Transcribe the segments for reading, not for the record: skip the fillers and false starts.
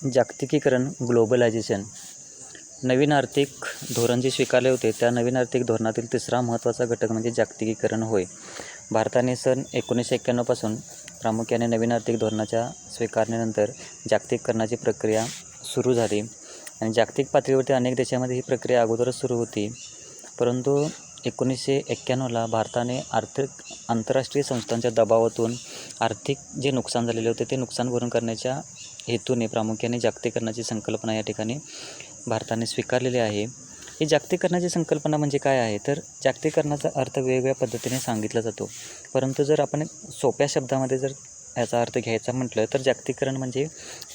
जागतिकीकरण ग्लोबलायझेशन नवीन आर्थिक धोरण जे स्वीकारले होते त्या नवीन आर्थिक धोरणातील तिसरा महत्त्वाचा घटक म्हणजे जागतिकीकरण होय. भारताने सन 1991 पासून प्रामुख्याने नवीन आर्थिक धोरणाच्या स्वीकारणेनंतर जागतिकीकरणाची प्रक्रिया सुरू झाली आणि जागतिक पातळीवरती अनेक देशांमध्ये ही प्रक्रिया अगोदरच सुरू होती. परंतु 1991ला भारताने आंतरराष्ट्रीय संस्थांच्या दबावातून आर्थिक जे नुकसान झालेले होते ते नुकसान भरून करण्याच्या हेतूने प्रामुख्याने जागतिकीकरणाची संकल्पना या ठिकाणी भारताने स्वीकारलेली आहे. ही जागतिकीकरणाची संकल्पना म्हणजे काय आहे, तर जागतिकीकरणाचा अर्थ वेगवेगळ्या पद्धतीने सांगितला जातो. परंतु जर आपण सोप्या शब्दामध्ये जर याचा अर्थ घ्यायचा म्हटलं तर जागतिकीकरण म्हणजे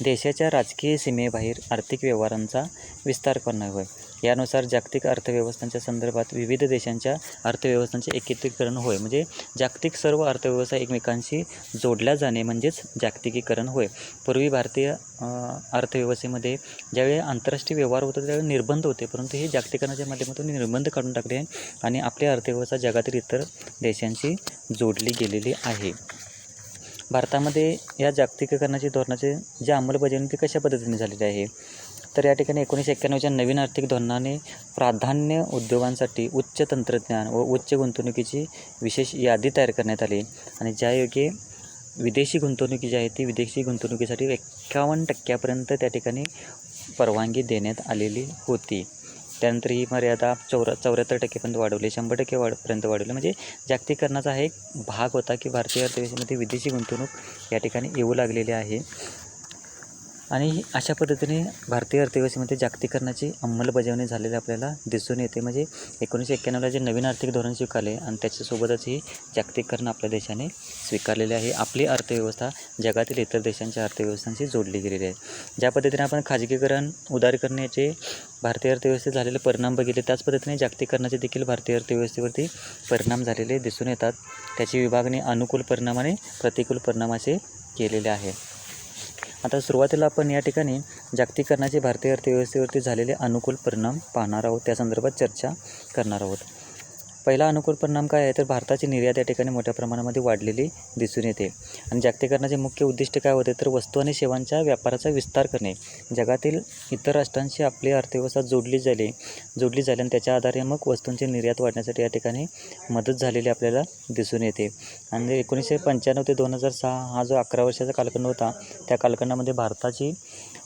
देशाच्या राजकीय सीमेबाहेर आर्थिक व्यवहारांचा विस्तार करणे होय. यानुसार जागतिक अर्थव्यवस्थांच्या संदर्भात विविध देशांच्या अर्थव्यवस्थांचे एकत्रीकरण होय. म्हणजे जागतिक सर्व अर्थव्यवस्था एकमेकांशी जोडल्या जाणे म्हणजेच जागतिकीकरण होय. पूर्वी भारतीय अर्थव्यवस्थेमध्ये ज्यावेळी आंतरराष्ट्रीय व्यवहार होते त्यावेळी निर्बंध होते, परंतु हे जागतिकीकरणाच्या माध्यमातून निर्बंध काढून टाकले आणि आपली अर्थव्यवस्था जगातील इतर देशांशी जोडली गेलेली आहे. भारतामध्ये या जागतिकीकरणाची धोरणाचे जे अंमलबजावणी ती कशा पद्धतीने झालेली आहे, तर या ठिकाणी 1991च्या नवीन आर्थिक धोरणाने प्राधान्य उद्योगांसाठी उच्च तंत्रज्ञान व उच्च गुंतवणुकीची विशेष यादी तयार करण्यात आली आणि ज्यायोगे विदेशी गुंतवणुकी जी आहे ती विदेशी गुंतवणुकीसाठी 51% त्या ठिकाणी परवानगी देण्यात आलेली होती. त्यानंतर ही मर्यादा 74% वाढवली, 100% पर्यंत वाढवली. म्हणजे जागतिकीकरणाचा हा एक भाग होता की भारतीय अर्थव्यवस्थेमध्ये विदेशी गुंतवणूक या ठिकाणी येऊ लागलेली आहे आणि अशा पद्धतीने भारतीय अर्थव्यवस्थेमध्ये जागतिकीकरणाची अंमलबजावणी झालेली आपल्याला दिसून येते. म्हणजे 1991ला जे नवीन आर्थिक धोरण स्वीकारले आणि त्याच्यासोबतच ही जागतिकीकरण आपल्या देशाने स्वीकारलेले आहे. आपली अर्थव्यवस्था जगातील इतर देशांच्या अर्थव्यवस्थांशी जोडली गेलेली आहे. ज्या पद्धतीने आपण खाजगीकरण, उदारीकरण याचे भारतीय अर्थव्यवस्थेत झालेले परिणाम बघितले, त्याच पद्धतीने जागतिकीकरणाचे देखील भारतीय अर्थव्यवस्थेवरती परिणाम झालेले दिसून येतात. त्याची विभागणी अनुकूल परिणाम आणि प्रतिकूल परिणाम असे केलेले आहे. आता सुरुवातीला आपण या ठिकाणी जागतिकीकरणाचे भारतीय अर्थव्यवस्थेवरती झालेले अनुकूल परिणाम पाहणार आहोत, त्या संदर्भात चर्चा करणार आहोत. पहिला अनुकूल परिणाम काय आहे, तर भारताची निर्यात या ठिकाणी मोठ्या प्रमाणामध्ये वाढलेली दिसून येते आणि जागतिकीकरणाचे मुख्य उद्दिष्ट काय होते, तर वस्तू आणि सेवांच्या व्यापाराचा विस्तार करणे. जगातील इतर राष्ट्रांशी आपली अर्थव्यवस्था जोडली झाली आणि त्याच्या आधारे मग वस्तूंची निर्यात वाढण्यासाठी या ठिकाणी मदत झालेली आपल्याला दिसून येते. आणि 1995 ते 2006 हा जो 11 वर्षाचा कालखंड होता, त्या कालखंडामध्ये भारताची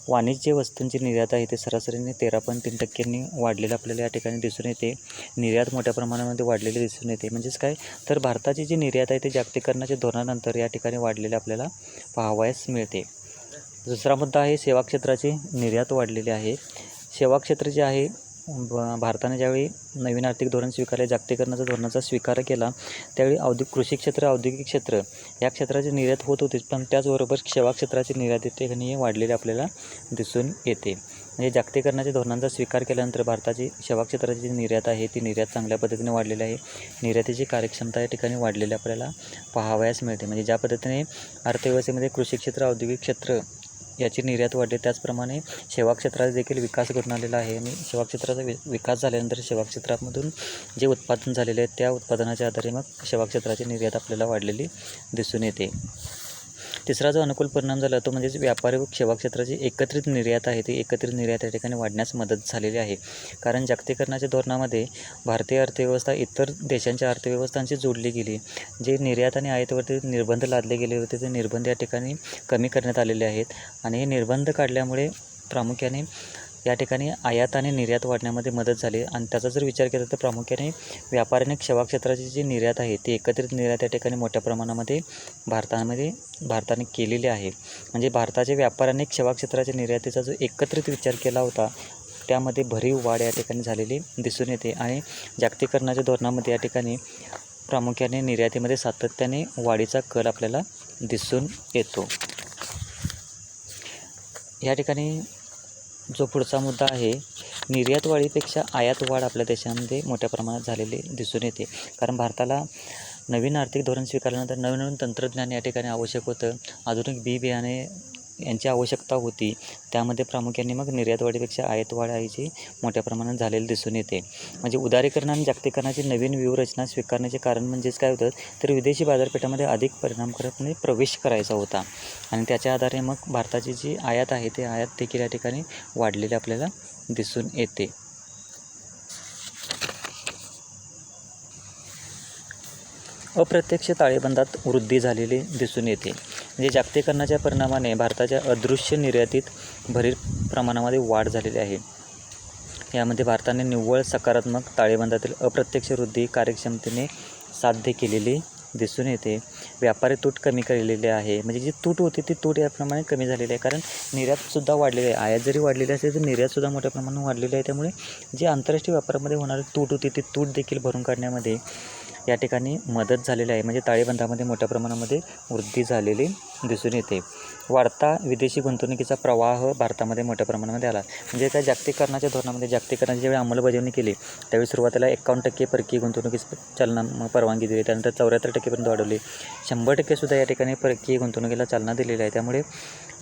वाणिज्य वस्तूंची निर्यात आहे ते सरासरीने 13.3% वाढलेलं आपल्याला या ठिकाणी दिसून येते. निर्यात मोठ्या प्रमाणामध्ये वाढलेली दिसून येते. म्हणजेच काय, तर भारताची जी निर्यात आहे ते जागतिकीकरणाच्या धोरणानंतर या ठिकाणी वाढलेले आपल्याला पाहावयास मिळते. दुसरा मुद्दा आहे सेवा क्षेत्राची निर्यात वाढलेली आहे. सेवा क्षेत्र जे आहे भारताने ज्यावेळी नवीन आर्थिक धोरण स्वीकारले, जागतिकीकरणाचा धोरणाचा स्वीकार केला, त्यावेळी कृषी क्षेत्र, औद्योगिक क्षेत्र या क्षेत्राची निर्यात होत होती, पण त्याचबरोबर सेवा क्षेत्राची निर्यात ठिकाणी वाढलेली आपल्याला दिसून येते. म्हणजे जागतिकीकरणाच्या धोरणांचा स्वीकार केल्यानंतर भारताची सेवा क्षेत्राची जी निर्यात आहे ती निर्यात चांगल्या पद्धतीने वाढलेली आहे. निर्यातीची कार्यक्षमता या ठिकाणी वाढलेली आपल्याला पाहावयास मिळते. म्हणजे ज्या पद्धतीने अर्थव्यवस्थेमध्ये कृषी क्षेत्र, औद्योगिक क्षेत्र याची निर्यात वाढली, त्याचप्रमाणे सेवा क्षेत्राचा देखील विकास घडून आलेला आहे आणि सेवा क्षेत्राचा विकास झाल्यानंतर सेवा क्षेत्रामधून जे उत्पादन झालेले आहे त्या उत्पादनाच्या आधारे मग सेवा क्षेत्राची निर्यात आपल्याला वाढलेली दिसून येते. तिसरा जो अनुकूल परिणाम झाला तो म्हणजे व्यापारी व सेवा क्षेत्राची एकत्रित निर्यात आहे ती एकत्रित निर्यात या ठिकाणी वाढण्यास मदत झालेली आहे. कारण जागतिकीकरणाच्या धोरणामध्ये भारतीय अर्थव्यवस्था इतर देशांच्या अर्थव्यवस्थांशी जोडली गेली. जे निर्यात आणि आयातीवरती निर्बंध लादले गेले होते ते निर्बंध या ठिकाणी कमी करण्यात आलेले आहेत आणि हे निर्बंध काढल्यामुळे प्रामुख्याने या ठिकाणी आयात आणि निर्यात वाढण्यामध्ये मदत झाली आणि त्याचा जर विचार केला तर प्रामुख्याने व्यापार आणि सेवा क्षेत्राची जी निर्यात आहे ती एकत्रित निर्यात या ठिकाणी मोठ्या प्रमाणामध्ये भारताने केलेली आहे. म्हणजे भारताचे व्यापार आणि सेवा क्षेत्राच्या निर्यातीचा जो एकत्रित विचार केला होता त्यामध्ये भरीव वाढ या ठिकाणी झालेली दिसून येते आणि जागतिकीकरणाच्या धोरणामध्ये या ठिकाणी प्रामुख्याने निर्यातीमध्ये सातत्याने वाढीचा कल आपल्याला दिसून येतो. या ठिकाणी जो पुढचा मुद्दा आहे, निर्यात वाढीपेक्षा आयात वाढ आपल्या देशामध्ये मोठ्या प्रमाणात झालेली दिसून येते. कारण भारताला नवीन आर्थिक धोरण स्वीकारल्यानंतर नवीन तंत्रज्ञान या ठिकाणी आवश्यक होतं. आधुनिक बी बियाणे यांची आवश्यकता होती, त्यामध्ये प्रामुख्याने मग निर्यात वाढीपेक्षा आयात वाढ याची मोठ्या प्रमाणात झालेली दिसून येते. म्हणजे उदारीकरण आणि जागतिकीकरणाची नवीन व्यूहरचना स्वीकारण्याचे कारण म्हणजेच काय होतं, तर विदेशी बाजारपेठामध्ये अधिक परिणामकारकपणे प्रवेश करायचा होता आणि त्याच्या आधारे मग भारताची जी आयात आहे ते आयात देखील या ठिकाणी वाढलेली आपल्याला दिसून येते. अप्रत्यक्ष ताळेबंदात वृद्धी झालेली दिसून येते. म्हणजे जागतिकीकरणाच्या परिणामाने भारताच्या अदृश्य निर्यातीत भरीव प्रमाणामध्ये वाढ झालेली आहे. यामध्ये भारताने निव्वळ सकारात्मक ताळेबंदातील अप्रत्यक्ष वृद्धी कार्यक्षमतेने साध्य केलेली दिसून येते. व्यापारी तूट कमी केलेली आहे. म्हणजे जी तूट होती ती तूट याप्रमाणे कमी झालेली आहे, कारण निर्यातसुद्धा वाढलेली आहे. आयात जरी वाढलेली असेल तर निर्यातसुद्धा मोठ्या प्रमाणात वाढलेली आहे. त्यामुळे जी आंतरराष्ट्रीय व्यापारामध्ये होणारी तूट होती ती तूट देखील भरून काढण्यामध्ये या ठिकाणी मदत झालेली आहे. म्हणजे ताळेबंदामध्ये मोठ्या प्रमाणामध्ये वृद्धी झालेली दिसून येते. वाढता विदेशी गुंतवणुकीचा प्रवाह भारतामध्ये मोठ्या प्रमाणामध्ये आला. म्हणजे त्या जागतिकीकरणाच्या धोरणामध्ये जागतिकीकरणाची ज्यावेळी अंमलबजावणी केली त्यावेळी सुरुवातीला 51% परकीय गुंतवणुकीस चालना परवानगी दिली. त्यानंतर 74% पर्यंत वाढवली. 100% सुद्धा या ठिकाणी परकीय गुंतवणुकीला चालना दिलेली आहे. त्यामुळे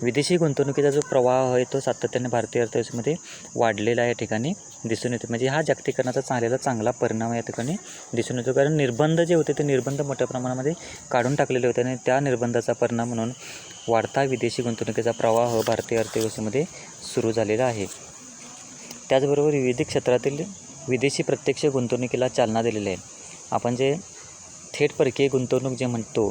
विदेशी गुंतवणुकीचा जो प्रवाह आहे तो सातत्याने भारतीय अर्थव्यवस्थेमध्ये वाढलेला या ठिकाणी दिसून येतो. म्हणजे हा जागतिकीकरणाचा चांगला परिणाम या ठिकाणी दिसून येतो, कारण निर्बंध जे होते ते निर्बंध मोठ्या प्रमाणामध्ये काढून टाकलेले होते आणि त्या निर्बंधाचा परिणाम म्हणून वाढता विदेशी गुंतवणुकीचा प्रवाह भारतीय अर्थव्यवस्थेमध्ये सुरू झालेला आहे. त्याचबरोबर विविध क्षेत्रातील विदेशी प्रत्यक्ष गुंतवणुकीला चालना दिलेली आहे. आपण जे थेट परकीय गुंतवणूक जे म्हणतो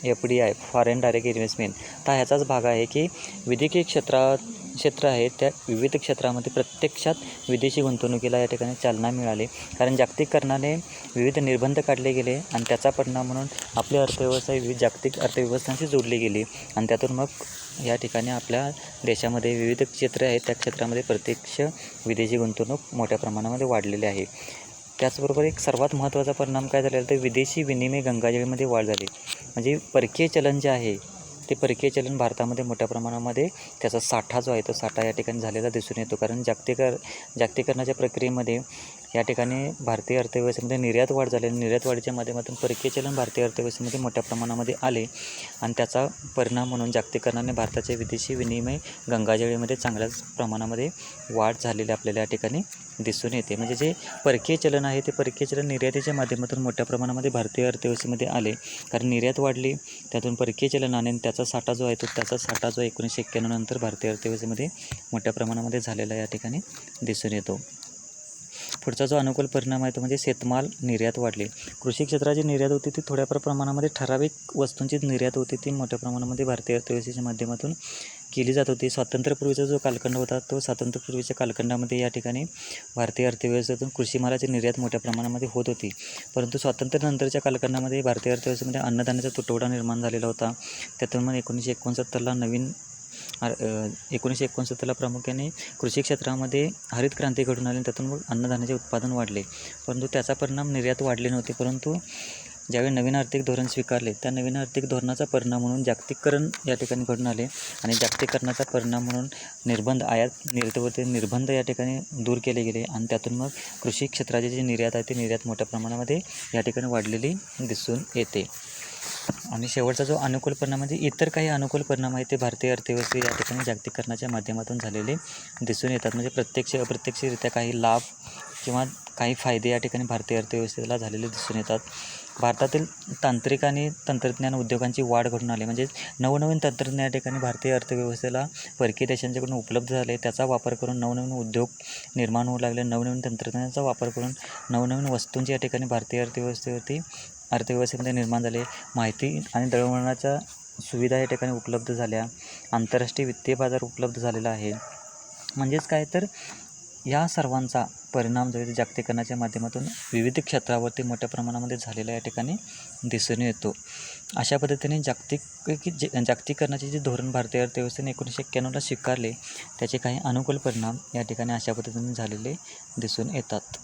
FDI फॉरेन डायरेक्ट इन्व्हेस्टमेंट, तर ह्याचाच भाग आहे की विदेशी क्षेत्र आहे त्या विविध क्षेत्रामध्ये प्रत्यक्षात विदेशी गुंतवणुकीला या ठिकाणी चालना मिळाली, कारण जागतिकीकरणाने विविध निर्बंध काढले गेले आणि त्याचा परिणाम म्हणून आपली अर्थव्यवस्था विविध जागतिक अर्थव्यवस्थांशी जोडली गेली आणि त्यातून मग या ठिकाणी आपल्या देशामध्ये विविध क्षेत्रे आहेत त्या क्षेत्रामध्ये प्रत्यक्ष विदेशी गुंतवणूक मोठ्या प्रमाणामध्ये वाढलेली आहे. त्याचबरोबर एक सर्वात महत्त्वाचा परिणाम काय झालेला तर विदेशी विनिमय गंगाजळीमध्ये वाढ झाली. म्हणजे परकीय चलन जे आहे ते परकीय चलन भारतामध्ये मोठ्या प्रमाणामध्ये त्याचा साठा जो आहे तो साठा या ठिकाणी झालेला दिसून येतो, कारण जागतिकीकरणाच्या प्रक्रियेमध्ये या ठिकाणी भारतीय अर्थव्यवस्थेमध्ये निर्यात वाढ झाली. निर्यात वाढीच्या माध्यमातून परकीय चलन भारतीय अर्थव्यवस्थेमध्ये मोठ्या प्रमाणामध्ये आले आणि त्याचा परिणाम म्हणून जागतिकीकरणाने भारताच्या विदेशी विनिमय गंगाजळीमध्ये चांगल्याच प्रमाणामध्ये वाढ झालेली आपल्याला या ठिकाणी दिसून येते. म्हणजे जे परकीय चलन आहे ते परकीय चलन निर्यातीच्या माध्यमातून मोठ्या प्रमाणामध्ये भारतीय अर्थव्यवस्थेमध्ये आले, कारण निर्यात वाढली त्यातून परकीय चलन आणि त्याचा साठा जो आहे तो त्याचा साठा जो 1991 नंतर भारतीय अर्थव्यवस्थेमध्ये मोठ्या प्रमाणामध्ये झालेला या ठिकाणी दिसून येतो. पुढचा जो अनुकूल परिणाम आहे तो म्हणजे शेतमाल निर्यात वाढली. कृषी क्षेत्राची निर्यात होती ती थोड्या प्रमाणामध्ये ठराविक वस्तूंची निर्यात होती ती मोठ्या प्रमाणामध्ये भारतीय अर्थव्यवस्थेच्या माध्यमातून केली जात होती. स्वातंत्र्यपूर्वीचा जो कालखंड होता तो स्वातंत्र्यपूर्वीच्या कालखंडामध्ये या ठिकाणी भारतीय अर्थव्यवस्थेतून कृषी मालाची निर्यात मोठ्या प्रमाणामध्ये होत होती, परंतु स्वातंत्र्यानंतरच्या कालखंडामध्ये भारतीय अर्थव्यवस्थेमध्ये अन्नधान्याचा तुटवडा निर्माण झालेला होता. त्यातून मग 1969ला प्रामुख्याने कृषी क्षेत्रामध्ये हरित क्रांती घडून आली आणि त्यातून मग अन्नधान्याचे उत्पादन वाढले, परंतु त्याचा परिणाम निर्यात वाढले नव्हते. परंतु ज्यावेळी नवीन आर्थिक धोरण स्वीकारले त्या नवीन आर्थिक धोरणाचा परिणाम म्हणून जागतिकीकरण या ठिकाणी घडून आले आणि जागतिकीकरणाचा परिणाम म्हणून निर्यातीवरती निर्बंध या ठिकाणी दूर केले गेले आणि त्यातून मग कृषी क्षेत्राची जी निर्यात आहे ती निर्यात मोठ्या प्रमाणामध्ये या ठिकाणी वाढलेली दिसून येते. आणि शेवटचा जो अनुकूल परिणाम म्हणजे इतर काही अनुकूल परिणाम आहेत ते भारतीय अर्थव्यवस्थे या ठिकाणी जागतिकीकरणाच्या माध्यमातून झालेले दिसून येतात. म्हणजे प्रत्यक्ष अप्रत्यक्षरित्या काही लाभ किंवा काही फायदे या ठिकाणी भारतीय अर्थव्यवस्थेला झालेले दिसून येतात. भारतातील तांत्रिक आणि तंत्रज्ञान उद्योगांची वाढ घडून आली. म्हणजे नवनवीन तंत्रज्ञान या ठिकाणी भारतीय अर्थव्यवस्थेला परकीय देशांच्याकडून उपलब्ध झाले. त्याचा वापर करून नवनवीन उद्योग निर्माण होऊ लागले. नवनवीन तंत्रज्ञानाचा वापर करून नवनवीन वस्तूंची या ठिकाणी भारतीय अर्थव्यवस्थेमध्ये निर्माण झाले. माहिती आणि दळणवळणाच्या सुविधा या ठिकाणी उपलब्ध झाल्या. आंतरराष्ट्रीय वित्तीय बाजार उपलब्ध झालेला आहे. म्हणजेच काय तर या सर्वांचा परिणाम जो आहे जागतिकीकरणाच्या माध्यमातून विविध क्षेत्रावरती मोठ्या प्रमाणामध्ये झालेला या ठिकाणी दिसून येतो. अशा पद्धतीने जागतिकीकरणाचे जे धोरण भारतीय अर्थव्यवस्थेने 1991ला स्वीकारले त्याचे काही अनुकूल परिणाम या ठिकाणी अशा पद्धतीने झालेले दिसून येतात.